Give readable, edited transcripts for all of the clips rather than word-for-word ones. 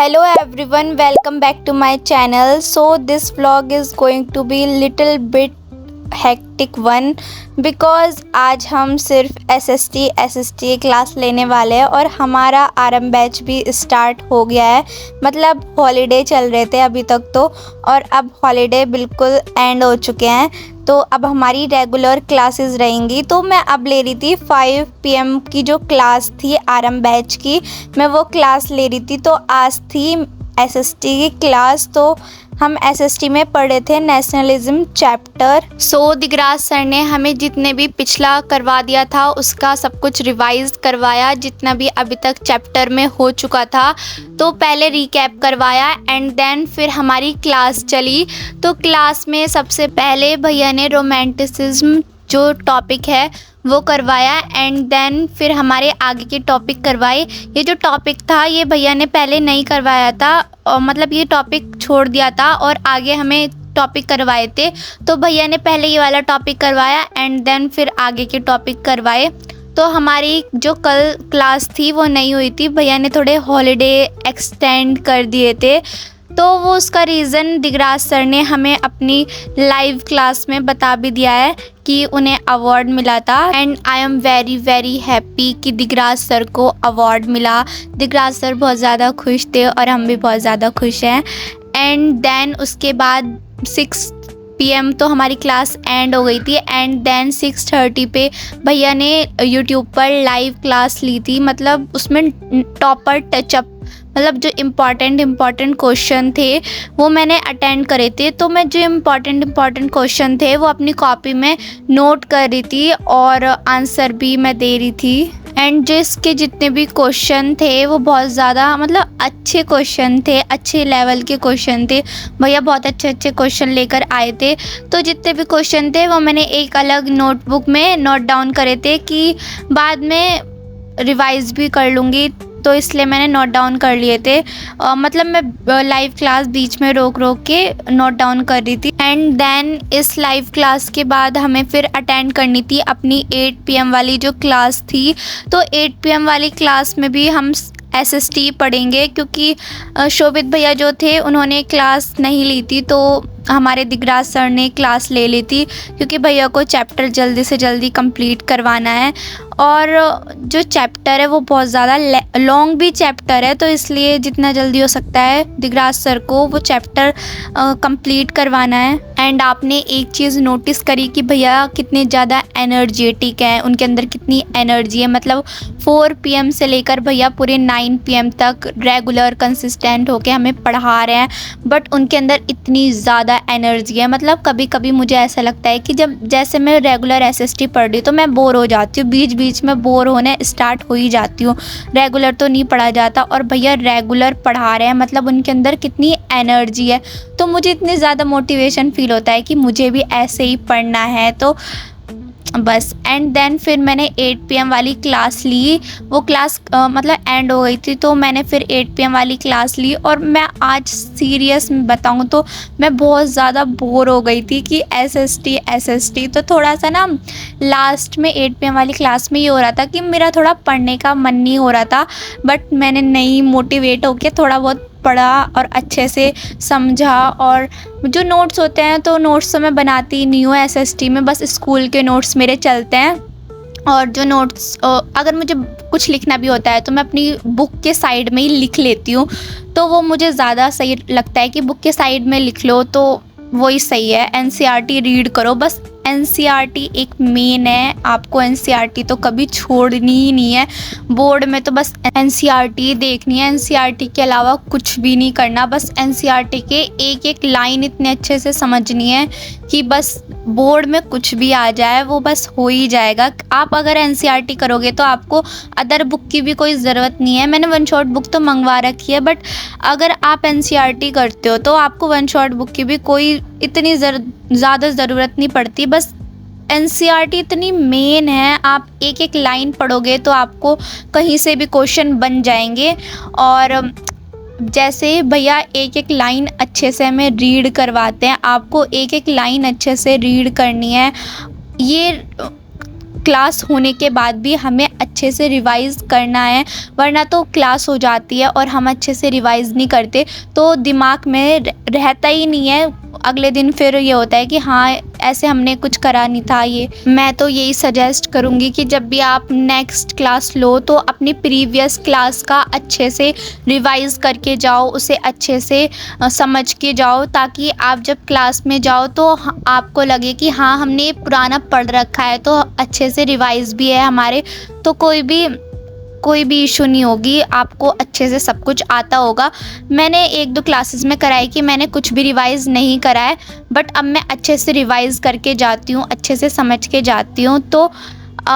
Hello everyone, welcome back to my channel. So this vlog is going to be little bit hectic one because आज हम सिर्फ SST class लेने वाले हैं और हमारा आरएम बैच भी स्टार्ट हो गया है। मतलब हॉलीडे चल रहे थे अभी तक तो, और अब हॉलीडे बिल्कुल एंड हो चुके हैं। तो अब हमारी रेगुलर क्लासेस रहेंगी। तो मैं अब ले रही थी 5 PM की जो क्लास थी आरएम बैच की, मैं वो क्लास ले रही थी। तो आज थी एसएसटी की क्लास। तो हम एसएसटी में पढ़े थे नेशनलिज्म चैप्टर। दिगराज सर ने हमें जितने भी पिछला करवा दिया था उसका सब कुछ रिवाइज करवाया, जितना भी अभी तक चैप्टर में हो चुका था। तो पहले रिकैप करवाया एंड देन फिर हमारी क्लास चली। तो क्लास में सबसे पहले भैया ने रोमांटिसिज्म जो टॉपिक है वो करवाया एंड देन फिर हमारे आगे के टॉपिक करवाए। ये जो टॉपिक था ये भैया ने पहले नहीं करवाया था, और मतलब ये टॉपिक छोड़ दिया था और आगे हमें टॉपिक करवाए थे। तो भैया ने पहले ये वाला टॉपिक करवाया एंड देन फिर आगे के टॉपिक करवाए। तो हमारी जो कल क्लास थी वो नहीं हुई थी, भैया ने थोड़े हॉलीडे एक्सटेंड कर दिए थे। तो वो उसका रीज़न दिगराज सर ने हमें अपनी लाइव क्लास में बता भी दिया है कि उन्हें अवार्ड मिला था। And I am very very happy कि दिगराज सर को अवार्ड मिला। दिगराज सर बहुत ज़्यादा खुश थे और हम भी बहुत ज़्यादा खुश हैं। एंड देन उसके बाद 6 PM तो हमारी क्लास एंड हो गई थी एंड देन 6:30 पे भैया ने यूट्यूब पर लाइव क्लास ली थी। मतलब उसमें टॉपर टचअप, मतलब जो इम्पॉर्टेंट क्वेश्चन थे वो मैंने अटेंड करे थे। तो मैं जो इम्पॉर्टेंट क्वेश्चन थे वो अपनी कॉपी में नोट कर रही थी और आंसर भी मैं दे रही थी। एंड जिसके जितने भी क्वेश्चन थे वो बहुत ज़्यादा मतलब अच्छे क्वेश्चन थे, अच्छे लेवल के क्वेश्चन थे। भैया बहुत अच्छे क्वेश्चन लेकर आए थे। तो जितने भी क्वेश्चन थे वो मैंने एक अलग नोटबुक में नोट डाउन करे थे कि बाद में रिवाइज भी कर लूँगी, तो इसलिए मैंने नोट डाउन कर लिए थे। मतलब मैं लाइव क्लास बीच में रोक के नोट डाउन कर रही थी। एंड देन इस लाइव क्लास के बाद हमें फिर अटेंड करनी थी अपनी 8 PM वाली जो क्लास थी। तो 8 PM वाली क्लास में भी हम एसएसटी पढ़ेंगे, क्योंकि शोभित भैया जो थे उन्होंने क्लास नहीं ली थी, तो हमारे दिगराज सर ने क्लास ले ली थी क्योंकि भैया को चैप्टर जल्दी से जल्दी कंप्लीट करवाना है। और जो चैप्टर है वो बहुत ज़्यादा लॉन्ग भी चैप्टर है, तो इसलिए जितना जल्दी हो सकता है दिगराज सर को वो चैप्टर कंप्लीट करवाना है। एंड आपने एक चीज़ नोटिस करी कि भैया कितने ज़्यादा एनर्जेटिक हैं, उनके अंदर कितनी एनर्जी है। मतलब 4 PM से लेकर भैया पूरे 9 PM तक रेगुलर कंसिस्टेंट होके हमें पढ़ा रहे हैं, बट उनके अंदर इतनी ज़्यादा एनर्जी है। मतलब कभी कभी मुझे ऐसा लगता है कि जब जैसे मैं रेगुलर एसएसटी पढ़ रही हूँ तो मैं बोर हो जाती हूँ, बीच में बोर होने स्टार्ट हो ही जाती हूँ। रेगुलर तो नहीं पढ़ा जाता और भैया रेगुलर पढ़ा रहे हैं, मतलब उनके अंदर कितनी एनर्जी है। तो मुझे इतनी ज़्यादा मोटिवेशन फील होता है कि मुझे भी ऐसे ही पढ़ना है। तो बस एंड देन फिर मैंने 8 PM वाली क्लास ली। वो क्लास मतलब एंड हो गई थी, तो मैंने फिर 8 PM वाली क्लास ली। और मैं आज सीरियस में बताऊँ तो मैं बहुत ज़्यादा बोर हो गई थी कि एसएसटी। तो थोड़ा सा ना लास्ट में 8 PM वाली क्लास में ये हो रहा था कि मेरा थोड़ा पढ़ने का मन नहीं हो रहा था, बट मैंने नहीं मोटिवेट होकर थोड़ा बहुत पढ़ा और अच्छे से समझा। और जो नोट्स होते हैं तो नोट्स तो मैं बनाती नहीं हूँ एसएसटी में, बस स्कूल के नोट्स मेरे चलते हैं। और जो नोट्स अगर मुझे कुछ लिखना भी होता है तो मैं अपनी बुक के साइड में ही लिख लेती हूँ, तो वो मुझे ज़्यादा सही लगता है कि बुक के साइड में लिख लो तो वही सही है। एनसीईआरटी रीड करो, बस एनसीईआरटी एक मेन है, आपको एनसीईआरटी तो कभी छोड़नी ही नहीं है। बोर्ड में तो बस एनसीईआरटी देखनी है, एनसीईआरटी के अलावा कुछ भी नहीं करना। बस एनसीईआरटी के एक लाइन इतने अच्छे से समझनी है कि बस बोर्ड में कुछ भी आ जाए वो बस हो ही जाएगा। आप अगर एनसीईआरटी करोगे तो आपको अदर बुक की भी कोई ज़रूरत नहीं है। मैंने वन शॉट बुक तो मंगवा रखी है, बट अगर आप एनसीईआरटी करते हो तो आपको वन शॉट बुक की भी कोई इतनी ज़्यादा ज़रूरत नहीं पड़ती। बस एनसीईआरटी इतनी मेन है, आप एक लाइन पढ़ोगे तो आपको कहीं से भी क्वेश्चन बन जाएंगे। और जैसे भैया एक लाइन अच्छे से हमें रीड करवाते हैं, आपको एक लाइन अच्छे से रीड करनी है। ये क्लास होने के बाद भी हमें अच्छे से रिवाइज़ करना है, वरना तो क्लास हो जाती है और हम अच्छे से रिवाइज़ नहीं करते तो दिमाग में रहता ही नहीं है। अगले दिन फिर ये होता है कि हाँ, ऐसे हमने कुछ करा नहीं था ये। मैं तो यही सजेस्ट करूँगी कि जब भी आप नेक्स्ट क्लास लो तो अपनी प्रीवियस क्लास का अच्छे से रिवाइज़ करके जाओ, उसे अच्छे से समझ के जाओ, ताकि आप जब क्लास में जाओ तो आपको लगे कि हाँ, हमने पुराना पढ़ रखा है तो अच्छे से रिवाइज़ भी है हमारे, तो कोई भी इशू नहीं होगी, आपको अच्छे से सब कुछ आता होगा। मैंने 1-2 क्लासेस में करा है कि मैंने कुछ भी रिवाइज़ नहीं करा है, बट अब मैं अच्छे से रिवाइज़ करके जाती हूँ, अच्छे से समझ के जाती हूँ, तो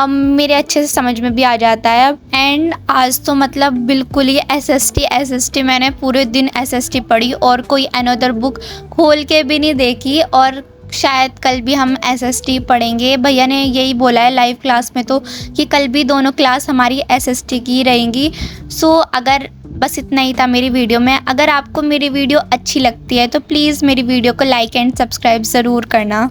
मेरे अच्छे से समझ में भी आ जाता है। एंड आज तो मतलब बिल्कुल ही एसएसटी मैंने पूरे दिन एसएसटी पढ़ी और कोई अनदर बुक खोल के भी नहीं देखी, और शायद कल भी हम एसएसटी पढ़ेंगे। भैया ने यही बोला है लाइव क्लास में तो कि कल भी दोनों क्लास हमारी एसएसटी की रहेंगी। सो अगर बस इतना ही था मेरी वीडियो में। अगर आपको मेरी वीडियो अच्छी लगती है तो प्लीज़ मेरी वीडियो को लाइक एंड सब्सक्राइब ज़रूर करना।